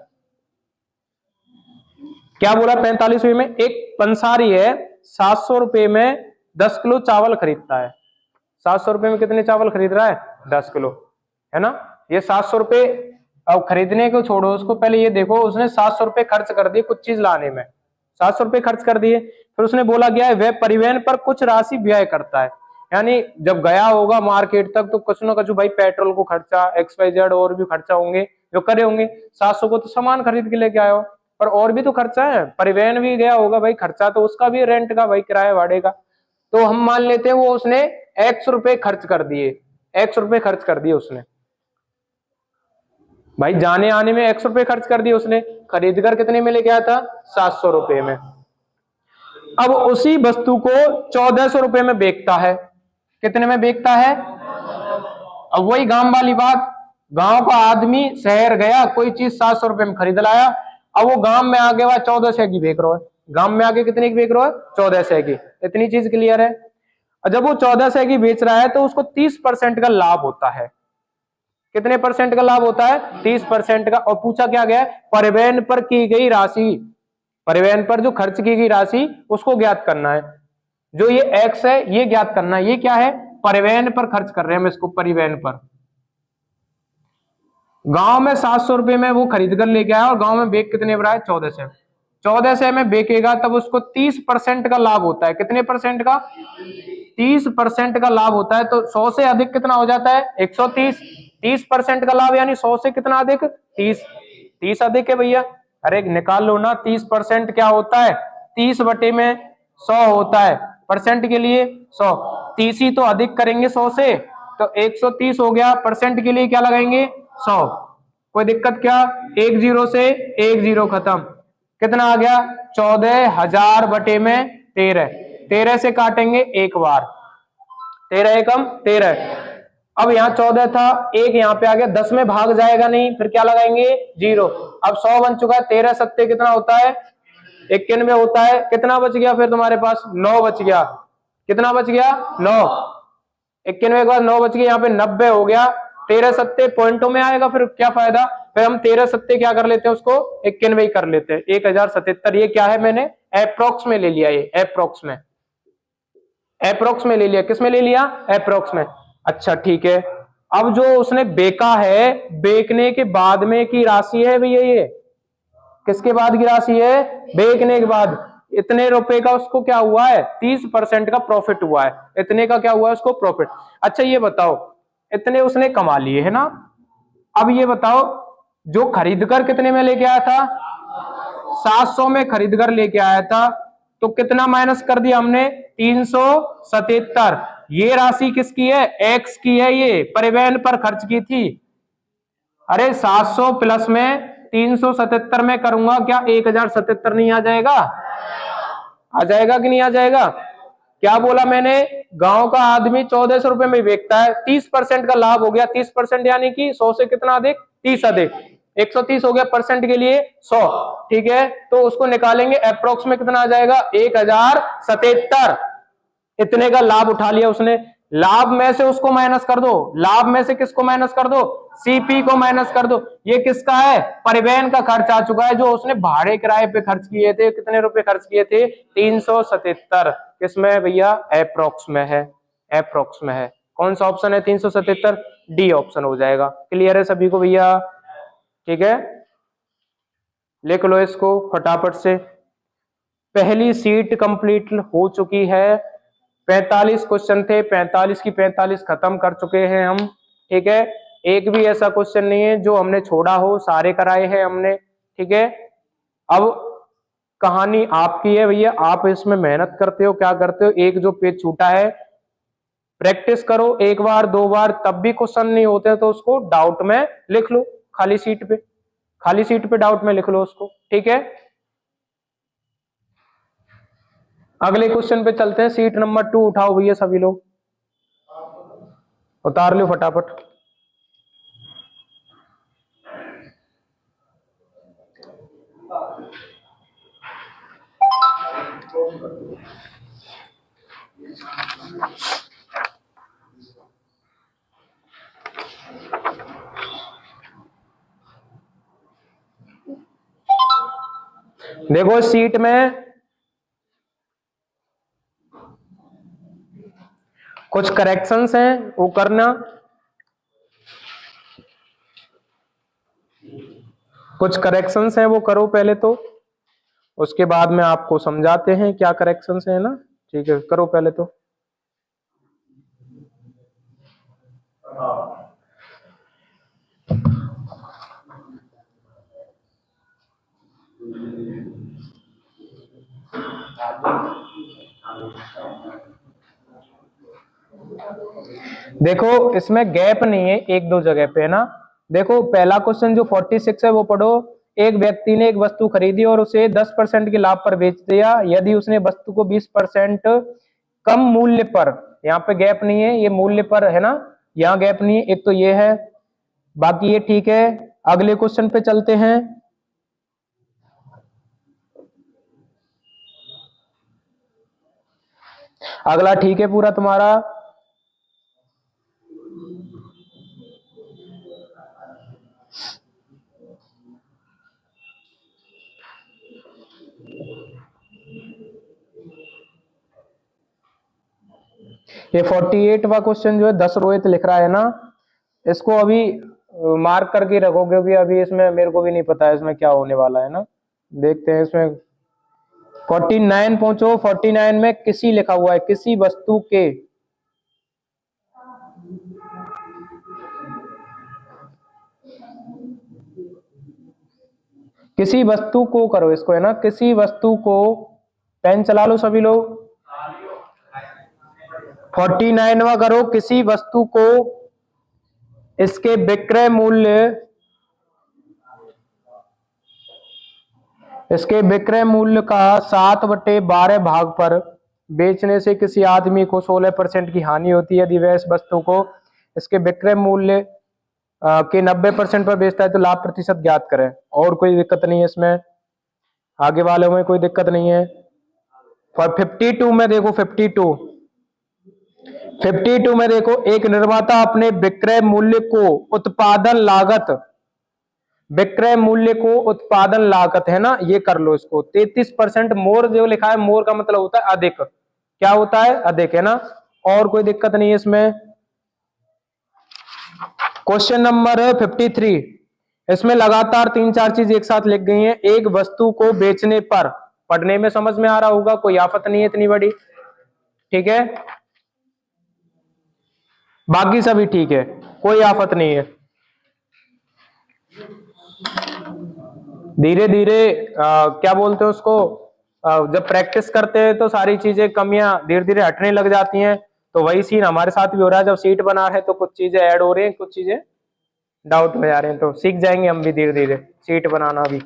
क्या बोला 45वें में? एक पंसारी है 700 रुपए में 10 किलो चावल खरीदता है। 700 रुपए में कितने चावल खरीद रहा है? 10 किलो, है ना? ये 700 रुपए, अब खरीदने को छोड़ो, उसको पहले ये देखो, उसने 700 रुपए खर्च कर दिए कुछ चीज लाने में। 700 रुपए खर्च कर दिए, फिर उसने बोला गया है वह परिवहन पर कुछ राशि व्यय करता है। यानी जब गया होगा मार्केट तक तो कुछ ना कुछ भाई पेट्रोल को खर्चा, XYZ और भी खर्चा होंगे जो करे होंगे। 700 को तो सामान खरीद के लेके आए हो, पर और भी तो खर्चा है, परिवहन भी गया होगा भाई, खर्चा तो उसका भी, रेंट का भाई, किराया भाड़े का। तो हम मान लेते हैं वो उसने X रुपए खर्च कर दिए। X रुपए खर्च कर दिए उसने भाई, जाने आने में X रुपए खर्च कर दिए उसने। खरीद कर कितने में लेके आया था? 700 रुपए में। अब उसी वस्तु को 1400 रुपए में बेचता है। कितने में बेचता है? अब वही गांव वाली बात, गांव का आदमी शहर गया, कोई चीज 700 रुपए में खरीद लाया। अब वो गांव में आके वह 1400 की बेच रहा है, गांव में आके कितने की बेच रहा है, 1400 की। इतनी चीज क्लियर है। और जब वो 1400 की बेच रहा है तो उसको 30% का लाभ होता है। कितने परसेंट का लाभ होता है, 30% का। और पूछा क्या गया, परिवहन पर की गई राशि, परिवहन पर जो खर्च की गई राशि उसको ज्ञात करना है। जो ये एक्स है ये ज्ञात करना है। ये क्या है, परिवहन पर खर्च कर रहे हैं हम इसको, परिवहन पर। गांव में 700 रुपए में वो खरीद कर लेके आया और गांव में बेच कितने में रहा है, 1400। 1400 में बेचेगा तब उसको 30% का लाभ होता है। कितने परसेंट का, 30% का लाभ होता है। तो 100 से अधिक कितना हो जाता है, 130। 30% का लाभ यानी 100 से कितना अधिक, 30। 30 अधिक है भैया, अरे निकाल लो ना। 30% क्या होता है, 30 बटे में 100 होता है। परसेंट के लिए 100, 30 ही तो अधिक करेंगे 100 से, तो 130 हो गया। परसेंट के लिए क्या लगाएंगे, 100। कोई दिक्कत क्या, एक जीरो से एक जीरो खत्म। कितना आ गया, 14,000 बटे में 13। 13 से काटेंगे एक बार, 13 एकम 13। अब यहाँ 14 था, एक यहाँ पे आ गया, 10 में भाग जाएगा नहीं, फिर क्या लगाएंगे, जीरो। अब 100 बन चुका है, 13 सत्ते कितना होता है, 91 होता है। कितना बच गया फिर तुम्हारे पास, 9 बच गया। कितना बच गया, 9। 91 के बाद 9 बच गया, यहाँ पे 90 हो गया। 13 सत्ते पॉइंटों में आएगा, फिर क्या फायदा। फिर हम 13 सत्ते क्या कर लेते हैं, उसको 91 ही कर लेते हैं, 1077। ये क्या है, मैंने एप्रोक्स में ले लिया, ये एप्रोक्स में, एप्रोक्स में ले लिया। किस में ले लिया, एप्रोक्स में। अच्छा ठीक है। अब जो उसने बेका है, बेचने के बाद में की राशि है भैया, ये किसके बाद की राशि है, बेचने के बाद। इतने रुपए का उसको क्या हुआ है, 30% का प्रॉफिट हुआ है। इतने का क्या हुआ है उसको, प्रॉफिट। अच्छा ये बताओ, इतने उसने कमा लिए है ना। अब ये बताओ, जो खरीद कर कितने में लेके आया था, 700 में खरीद कर लेके आया था, तो कितना माइनस कर दिया हमने, 377। ये राशि किसकी है, एक्स की है, ये परिवहन पर खर्च की थी। अरे 700 प्लस में 377 में करूंगा क्या, 1077 नहीं आ जाएगा, आ जाएगा कि नहीं आ जाएगा। क्या बोला मैंने, गांव का आदमी 1400 रुपए में बेचता है, 30% का लाभ हो गया। 30% यानी कि 100 से कितना अधिक, 30 अधिक, 130 हो गया। परसेंट के लिए 100, ठीक है। तो उसको निकालेंगे, अप्रोक्स में कितना आ जाएगा, 1077। इतने का लाभ उठा लिया उसने। लाभ में से उसको माइनस कर दो, लाभ में से किसको माइनस कर दो, सीपी को माइनस कर दो। ये किसका है, परिवहन का खर्च आ चुका है, जो उसने भाड़े किराए पे खर्च किए थे। कितने रुपए खर्च किए थे, 377। किसमें भैया, एप्रोक्स में है, एप्रोक्स में है। कौन सा ऑप्शन है 377, डी ऑप्शन हो जाएगा। क्लियर है सभी को भैया, ठीक है। लिख लो इसको फटाफट से। पहली सीट कंप्लीट हो चुकी है, 45 क्वेश्चन थे, 45 की 45 खत्म कर चुके हैं हम, ठीक है। एक भी ऐसा क्वेश्चन नहीं है जो हमने छोड़ा हो, सारे कराए हैं हमने, ठीक है। अब कहानी आपकी है भैया, आप इसमें मेहनत करते हो, क्या करते हो, एक जो पेज छूटा है प्रैक्टिस करो, एक बार दो बार, तब भी क्वेश्चन नहीं होते तो उसको डाउट में लिख लो, खाली सीट पे, खाली सीट पे डाउट में लिख लो उसको, ठीक है। अगले क्वेश्चन पे चलते हैं। सीट नंबर 2 उठाओ भैया सभी लोग, उतार लो फटाफट। देखो सीट में कुछ करेक्शंस हैं, वो करना। कुछ करेक्शंस हैं वो करो पहले तो, उसके बाद में आपको समझाते हैं क्या करेक्शंस हैं ना, ठीक है। करो पहले तो। देखो इसमें गैप नहीं है, एक दो जगह पे है ना। देखो पहला क्वेश्चन जो 46 है वो पढ़ो। एक व्यक्ति ने एक वस्तु खरीदी और उसे 10% के लाभ पर बेच दिया, यदि उसने वस्तु को 20% कम मूल्य पर, यहाँ पे गैप नहीं है, ये मूल्य पर है ना, यहाँ गैप नहीं है। एक तो ये है, बाकी ये ठीक है। अगले क्वेश्चन पे चलते हैं। अगला ठीक है पूरा तुम्हारा। ये 48वां क्वेश्चन जो है 10 रोहित लिख रहा है ना, इसको अभी मार्क करके रखो, क्योंकि अभी इसमें मेरे को भी नहीं पता है इसमें क्या होने वाला है ना। देखते हैं इसमें 49 पहुंचो। 49 में किसी लिखा हुआ है, किसी वस्तु के, किसी वस्तु को करो इसको, है ना, किसी वस्तु को, पेन चला लो सभी लोग। 49वां करो, किसी वस्तु को इसके विक्रय मूल्य, इसके विक्रय मूल्य का 7/12 भाग पर बेचने से किसी आदमी को 16% की हानि होती है। यदि वह इस वस्तु को इसके विक्रय मूल्य के 90% पर बेचता है तो लाभ प्रतिशत ज्ञात करें। और कोई दिक्कत नहीं है इसमें, आगे वालों में कोई दिक्कत नहीं है। और 52 में देखो, 52 में देखो, एक निर्माता अपने विक्रय मूल्य को उत्पादन लागत, विक्रय मूल्य को उत्पादन लागत, है ना, ये कर लो इसको 33%। मोर जो लिखा है, मोर का मतलब होता है अधिक, क्या होता है, अधिक, है ना। और कोई दिक्कत नहीं है इसमें। क्वेश्चन नंबर 53, इसमें लगातार 3-4 चीज एक साथ लिख गई हैं। एक वस्तु को बेचने पर, पढ़ने में समझ में आ रहा होगा, कोई आफत नहीं है इतनी बड़ी, ठीक है, बाकी सभी ठीक है, कोई आफत नहीं है। धीरे धीरे क्या बोलते हैं उसको, जब प्रैक्टिस करते हैं तो सारी चीजें, कमियां धीरे धीरे हटने लग जाती हैं। तो वही सीन हमारे साथ भी हो रहा है, जब सीट बना है तो कुछ चीजें ऐड हो रही हैं, कुछ चीजें डाउट हो जा रहे हैं, तो सीख जाएंगे हम भी धीरे धीरे सीट बनाना भी।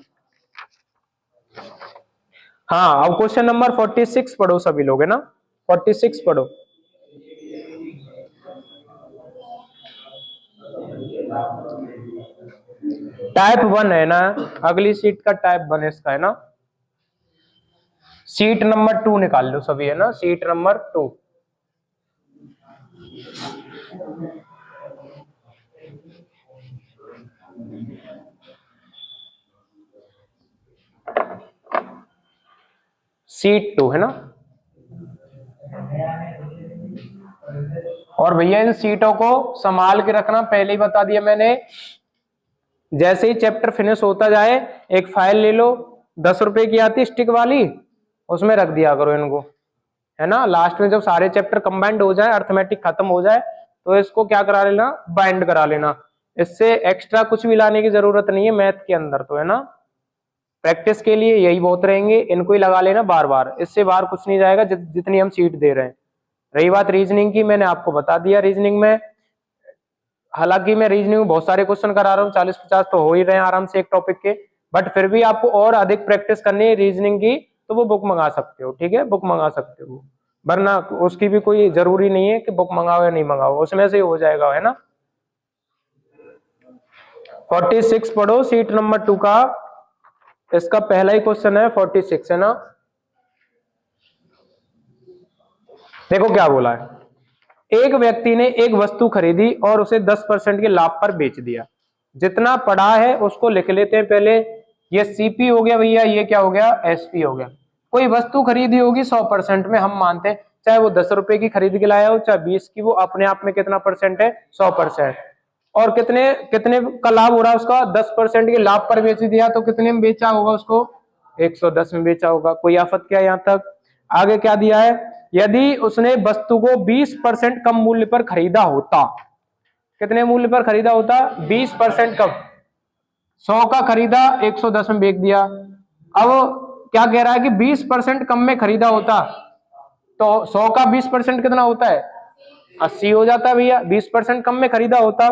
हाँ, अब क्वेश्चन नंबर 46 पढ़ो सभी लोग, है ना, 46 पढ़ो। टाइप 1 है ना, अगली सीट का टाइप 1 इसका, है ना। सीट नंबर 2 निकाल लो सभी, है ना, सीट नंबर 2। सीट 2 है ना। और भैया इन सीटों को संभाल के रखना, पहले ही बता दिया मैंने। जैसे ही चैप्टर फिनिश होता जाए, एक फाइल ले लो, 10 रुपए की आती स्टिक वाली, उसमें रख दिया करो इनको, है ना। लास्ट में जब सारे चैप्टर कंबाइंड हो जाए, अर्थमेटिक खत्म हो जाए, तो इसको क्या करा लेना, बाइंड करा लेना। इससे एक्स्ट्रा कुछ भी लाने की जरूरत नहीं है मैथ के अंदर, तो है ना, प्रैक्टिस के लिए यही बहुत रहेंगे, इनको ही लगा लेना बार बार, इससे बाहर कुछ नहीं जाएगा जितनी हम सीट दे रहे हैं। रही बात रीजनिंग की, मैंने आपको बता दिया रीजनिंग में, हालांकि मैं रीजनिंग में बहुत सारे क्वेश्चन करा रहा हूँ, 40-50 तो हो ही रहे हैं आराम से एक टॉपिक के, बट फिर भी आपको और अधिक प्रैक्टिस करनी है रीजनिंग की, तो वो बुक मंगा सकते हो, ठीक है, बुक मंगा सकते हो, वरना उसकी भी कोई जरूरी नहीं है कि बुक मंगाओ या नहीं मंगाओ, उसमें से ही हो जाएगा, है ना। 46 पढ़ो, सीट नंबर 2 का, इसका पहला ही क्वेश्चन है 46, है ना। देखो क्या बोला है, एक व्यक्ति ने एक वस्तु खरीदी और उसे 10% के लाभ पर बेच दिया। जितना पड़ा है उसको लिख लेते हैं पहले। ये सीपी हो गया भैया, ये क्या हो गया, एसपी हो गया। कोई वस्तु खरीदी होगी 100% में, हम मानते हैं, चाहे वो 10 रुपए की खरीद के लाया हो, चाहे 20 की, वो अपने आप में कितना परसेंट है, 100%। और कितने कितने का लाभ हो रहा है उसका, 10% के लाभ पर बेच दिया, तो कितने में बेचा होगा उसको, 110 में बेचा होगा। कोई आफत क्या यहां तक। आगे क्या दिया है, यदि उसने वस्तु को 20% कम मूल्य पर खरीदा होता, कितने मूल्य पर खरीदा होता, 20% कम, 100 का खरीदा, 110 में बेच दिया। अब क्या कह रहा है कि 20% कम में खरीदा होता, तो 100 का 20% कितना होता है, 80 हो जाता है भैया। 20% कम में खरीदा होता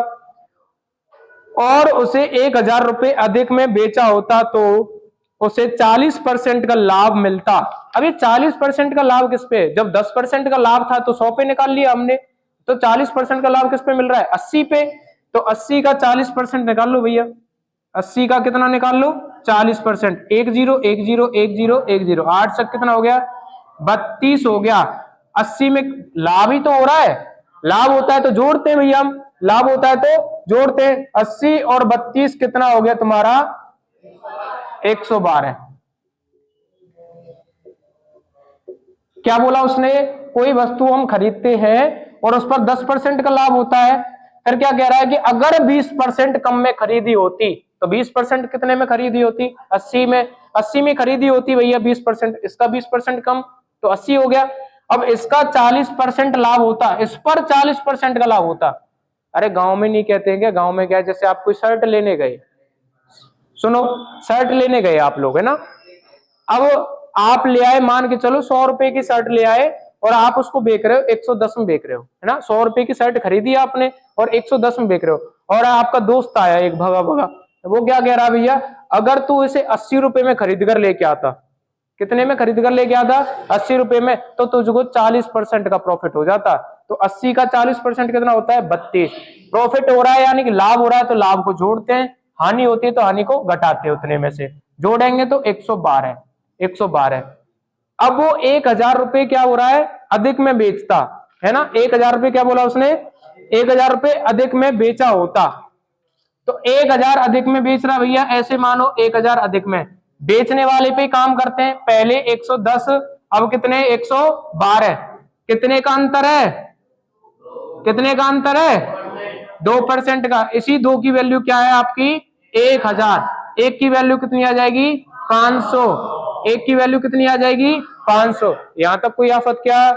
और उसे 1000 रुपए अधिक में बेचा होता, तो उसे 40% का लाभ मिलता। अब ये 40% का लाभ किस पे, जब 10% का लाभ था तो 100 पे निकाल लिया हमने, तो 40% का लाभ किस पे मिल रहा है, 80 पे। तो 80 का 40% निकाल लो भैया, 80 का कितना निकाल लो, 40%, 10 10 10 10 8 से कितना हो गया, 32 हो गया। 80 में लाभ ही तो हो रहा है, लाभ होता है तो जोड़ते हैं भैया हम, लाभ होता है तो जोड़ते हैं। 80 और 32 कितना हो गया तुम्हारा 112। क्या बोला उसने, कोई वस्तु हम खरीदते हैं और उस पर 10% का लाभ होता है, फिर क्या कह रहा है कि अगर 20% कम में खरीदी होती तो 20% कितने में खरीदी होती, 80 में, 80 में खरीदी होती भैया 20%, इसका 20% कम तो 80 हो गया। अब इसका 40% लाभ होता, इस पर 40% का लाभ होता। अरे गांव में नहीं कहते हैं क्या, गांव में क्या है, जैसे आप कोई शर्ट लेने गए, सुनो शर्ट लेने गए आप लोग है ना, अब आप ले आए, मान के चलो 100 रुपए की शर्ट ले आए और आप उसको बेच रहे हो 110 में बेच रहे हो, है ना, 100 रुपए की शर्ट खरीदी आपने और 110 में बेच रहे हो, और आपका दोस्त आया एक भगा भगा, वो क्या कह रहा भैया, अगर तू इसे 80 रुपए में खरीद कर लेके आता, कितने में खरीद कर लेके आता 80 रुपए में, तो तुझको 40% का प्रॉफिट हो जाता। तो 80 का 40% कितना होता है 32। प्रॉफिट हो रहा है यानी कि लाभ हो रहा है तो लाभ को जोड़ते हैं, हानि होती है तो हानि को घटाते हैं, उतने में से जोड़ेंगे तो 112, 112। अब वो 1000 रुपए क्या हो रहा है अधिक में बेचता है ना, 1000 रुपए क्या बोला उसने, 1000 रुपए अधिक में बेचा होता, तो 1000 अधिक में बेच रहा भैया, ऐसे मानो 1000 अधिक में, बेचने वाले पे काम करते हैं, पहले 110 अब कितने 112, कितने का अंतर है, कितने का अंतर है 2% का, इसी 2 की वैल्यू क्या है आपकी 1000, एक की वैल्यू कितनी आ जाएगी 500, एक की वैल्यू कितनी आ जाएगी 500। यहां तक कोई आफत क्या,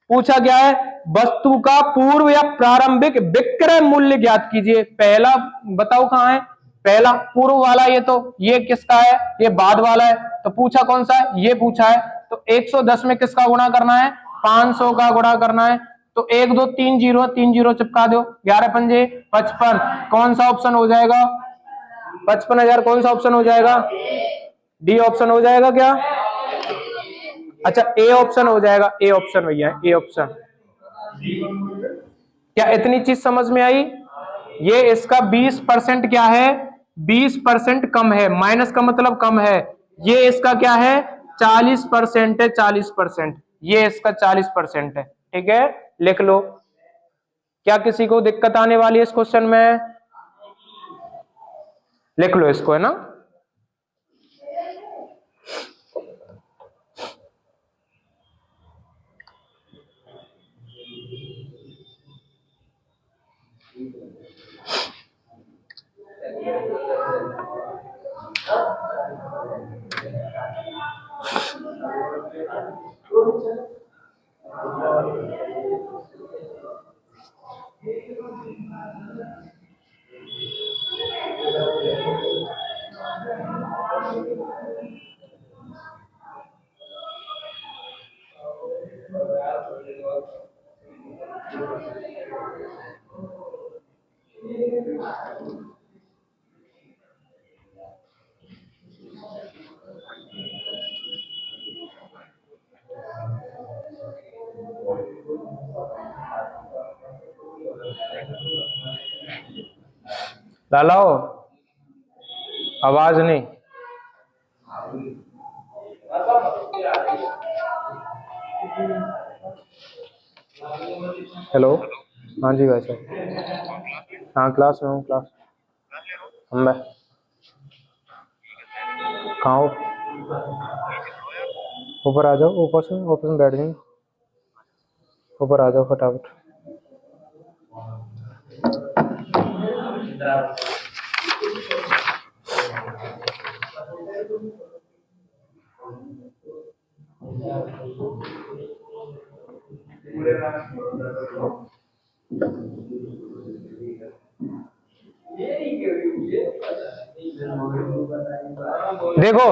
पूछा गया है वस्तु का पूर्व या प्रारंभिक विक्रय मूल्य ज्ञात कीजिए, पहला बताओ कहां है, पहला पूर्व वाला, ये किसका है, ये बाद वाला है, तो पूछा कौन सा है, ये पूछा है, तो 110 में किसका गुणा करना है 500 का गुणा करना है, तो 1 2 3 जीरो, 3 जीरो चिपका दो, 11 पंजे 55, कौन सा ऑप्शन हो जाएगा 55,000, कौन सा ऑप्शन हो जाएगा, डी ऑप्शन हो जाएगा क्या, अच्छा ए ऑप्शन हो जाएगा, ए ऑप्शन भैया, ए ऑप्शन। क्या इतनी चीज समझ में आई, ये इसका 20% क्या है 20% कम है, माइनस का मतलब कम है, ये इसका क्या है 40% है, 40%, ये इसका 40% है, ठीक है लिख लो। क्या किसी को दिक्कत आने वाली है इस क्वेश्चन में, लिख लो इसको है ना। लालाओ आवाज नहीं, हेलो, हाँ जी भाई साहब, हाँ क्लास में हूँ, क्लास मैं कहाँ हो, ऊपर आ जाओ, ऊपर से बैठ जाओ, ऊपर आ जाओ फटाफट। देखो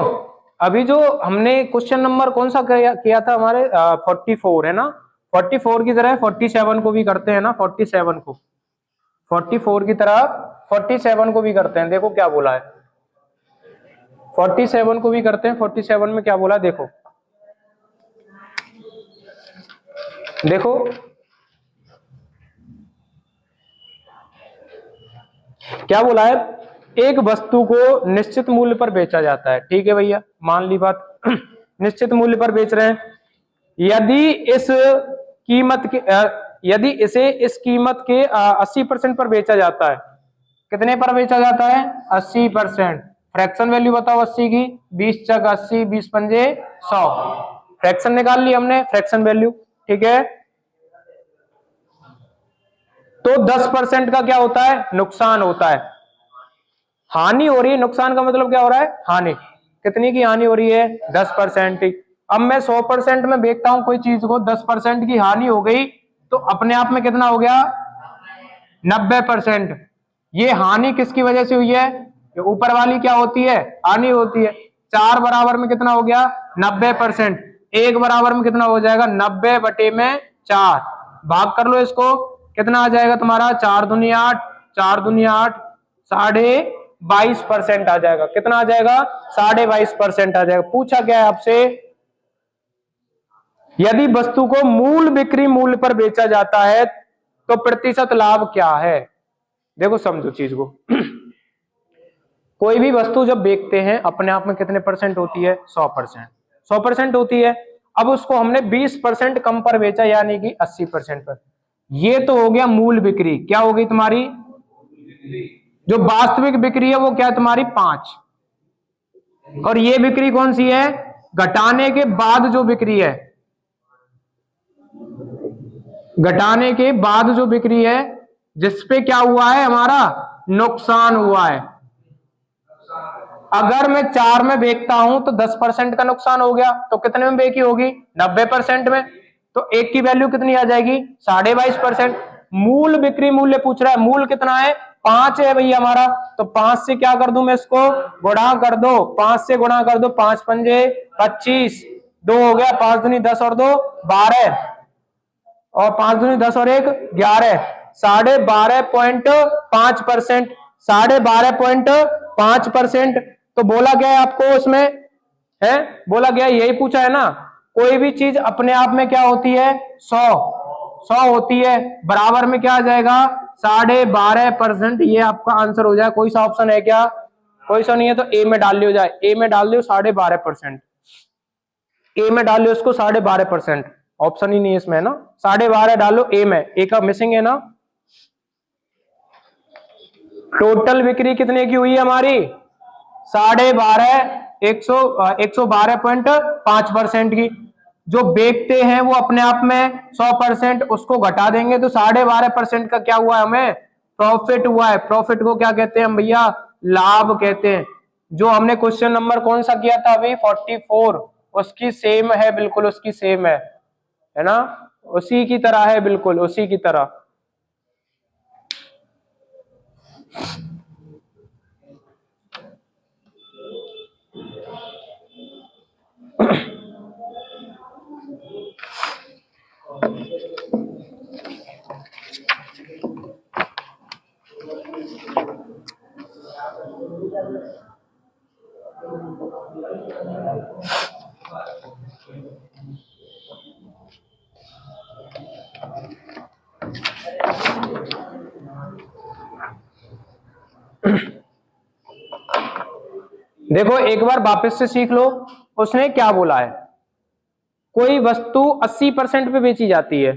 अभी जो हमने क्वेश्चन नंबर कौन सा किया था हमारे 44 है ना, 44 की तरह 47 को भी करते हैं ना, 47 को 44 की तरह 47 को भी करते हैं, देखो क्या बोला है 47 को भी करते हैं, 47 में क्या बोला देखो, देखो क्या बोला है, एक वस्तु को निश्चित मूल्य पर बेचा जाता है, ठीक है भैया मान ली बात निश्चित मूल्य पर बेच रहे हैं, यदि इस कीमत के यदि इसे इस कीमत के 80% पर बेचा जाता है, कितने पर बेचा जाता है? 80%। फ्रैक्शन वैल्यू बताओ 80 की, 20 चक 80, 20 पंजे 100। फ्रैक्शन निकाल ली हमने, फ्रैक्शन वैल्यू, ठीक है। तो 10% का क्या होता है? नुकसान होता है, हानि हो रही है। नुकसान का मतलब क्या हो रहा है? हानि। कितनी की हानि हो रही है? 10% की। अब मैं 100% में बेचता हूं कोई चीज को, 10% की हानि हो गई, तो अपने आप में कितना हो गया? 90%। ये हानि किसकी वजह से हुई है? ये ऊपर वाली क्या होती है? हानि होती है। 4 बराबर में कितना हो गया? 90%। 1 बराबर में कितना हो जाएगा? 90 बटे में 4। भाग कर लो इसको, कितना आ जाएगा तुम्हारा? 4 दूनी 8, 4 दूनी 8, 22.5% आ जाएगा। कितना आ जाएगा? 22.5% आ जाएगा। पूछा क्या है आपसे? यदि वस्तु को मूल बिक्री मूल्य पर बेचा जाता है तो प्रतिशत लाभ क्या है? देखो समझो चीज को। कोई भी वस्तु जब बेचते हैं अपने आप में कितने परसेंट होती है? 100%। 100% होती है। अब उसको हमने 20% कम पर बेचा, यानी कि 80% पर। ये तो हो गया मूल बिक्री। क्या हो गई तुम्हारी? जो वास्तविक बिक्री है वो क्या है तुम्हारी? 5। और ये बिक्री कौन सी है? घटाने के बाद जो बिक्री है, घटाने के बाद जो बिक्री है, जिसपे क्या हुआ है? हमारा नुकसान हुआ है। अगर मैं 4 में बेचता हूं तो 10% का नुकसान हो गया, तो कितने में बेची होगी? 90% में। तो एक की वैल्यू कितनी आ जाएगी? 22.5%। मूल बिक्री मूल्य पूछ रहा है, मूल कितना है? 5 है भैया हमारा। तो 5 से क्या कर दूं मैं? इसको गुणा कर दो, 5 से गुणा कर दो। 5 पंजे 25, 2 हो गया, 5 दूनी 10 और 2 12, और 5 दूनी 10 और 1 11, 12.5%। 12.5%। तो बोला गया है आपको उसमें, है बोला गया, यही पूछा है ना। कोई भी चीज अपने आप में क्या होती है? 100 होती है। बराबर में क्या आ जाएगा? 12.5%। ये आपका आंसर हो जाए। कोई सा ऑप्शन है क्या? कोई सा नहीं है, तो ए में डाल लियो जाए। ए में डाल लियो 12.5%। ए में डाल लो इसको 12.5%। ऑप्शन ही नहीं है इसमें ना। 12.5 डालो ए में, ए का मिसिंग है ना। टोटल बिक्री कितने की हुई है हमारी? 12.5, 112.5% की। जो बेचते हैं वो अपने आप में 100%, उसको घटा देंगे तो 12.5% का क्या हुआ है? हमें प्रॉफिट हुआ है। प्रॉफिट को क्या कहते हैं भैया? लाभ कहते हैं। जो हमने क्वेश्चन नंबर कौन सा किया था अभी? 44, उसकी सेम है, बिल्कुल उसकी सेम है ना, उसी की तरह है, बिल्कुल उसी की तरह। देखो एक बार वापस से सीख लो, उसने क्या बोला है। कोई वस्तु 80% पे बेची जाती है,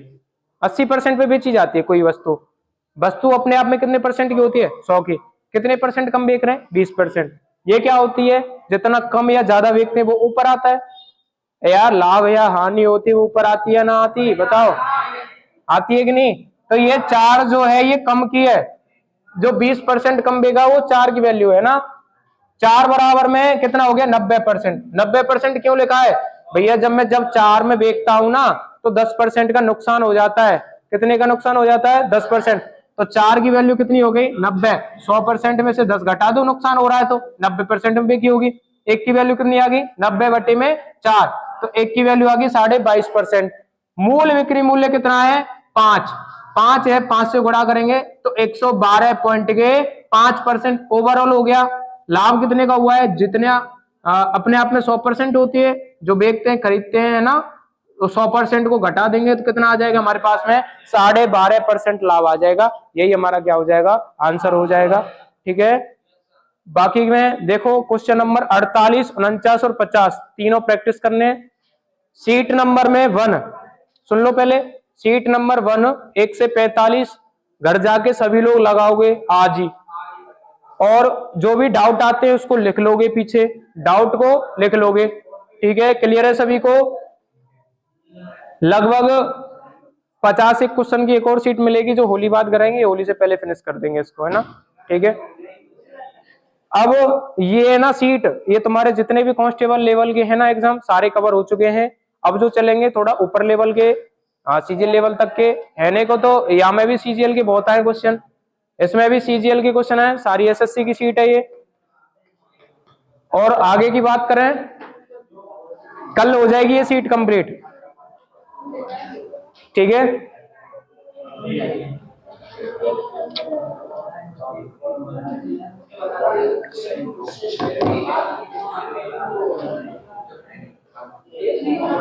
80% पे बेची जाती है कोई वस्तु। वस्तु अपने आप में कितने परसेंट की होती है? 100 की। कितने परसेंट कम बेच रहे हैं? 20%। ये क्या होती है? जितना कम या ज्यादा बेचते हैं वो ऊपर आता है। यार लाभ या हानि होती है वो ऊपर आती है ना आती? बताओ, आती है कि नहीं? तो ये 4 जो है ये कम की है। जो 20% कम बेगा वो 4 की वैल्यू है ना। 4 बराबर में कितना हो गया? 90%। 90% क्यों लिखा है भैया? जब 4 में बेचता हूं ना तो 10% का नुकसान हो जाता है। कितने का नुकसान हो जाता है? 10%। तो 4 की वैल्यू कितनी हो गई? 90। 100% में से 10 घटा दो, नुकसान हो रहा है तो 90% में बेची होगी। एक की वैल्यू कितनी आ गई? 90 बटे में 4। तो एक की वैल्यू आ गई 22.5%। मूल बिक्री मूल्य कितना है? 5। 5 है, 5 से गुणा करेंगे तो 112 पॉइंट के 5% ओवरऑल हो गया। लाभ कितने का हुआ है? जितने अपने आप में 100% होती है, जो बेचते हैं खरीदते हैं ना, तो 100% को घटा देंगे तो कितना आ जाएगा हमारे पास में? 12.5% लाभ आ जाएगा। यही हमारा क्या हो जाएगा? आंसर हो जाएगा। ठीक है। बाकी में देखो क्वेश्चन नंबर 48, 49 और 50 तीनों प्रैक्टिस करने। सीट नंबर में 1, सुन लो पहले, सीट नंबर 1 1 से 45 घर जाके सभी लोग लगाओगे आज ही, और जो भी डाउट आते हैं उसको लिख लोगे, पीछे डाउट को लिख लोगे। ठीक है, क्लियर है सभी को? लगभग 50 एक क्वेश्चन की एक और सीट मिलेगी जो होली बाद कराएंगे, होली से पहले फिनिश कर देंगे इसको, है ना? ठीक है, अब ये है ना सीट, ये तुम्हारे जितने भी कांस्टेबल लेवल के हैं ना एग्जाम सारे कवर हो चुके हैं। अब जो चलेंगे थोड़ा ऊपर लेवल के, सीजीएल लेवल तक के हैने को, तो यहाँ में भी सीजीएल के बहुत आए क्वेश्चन, इसमें भी सीजीएल के क्वेश्चन है, सारी एसएससी की सीट है ये। और आगे की बात करें, कल हो जाएगी ये सीट कंप्लीट। ठीक है।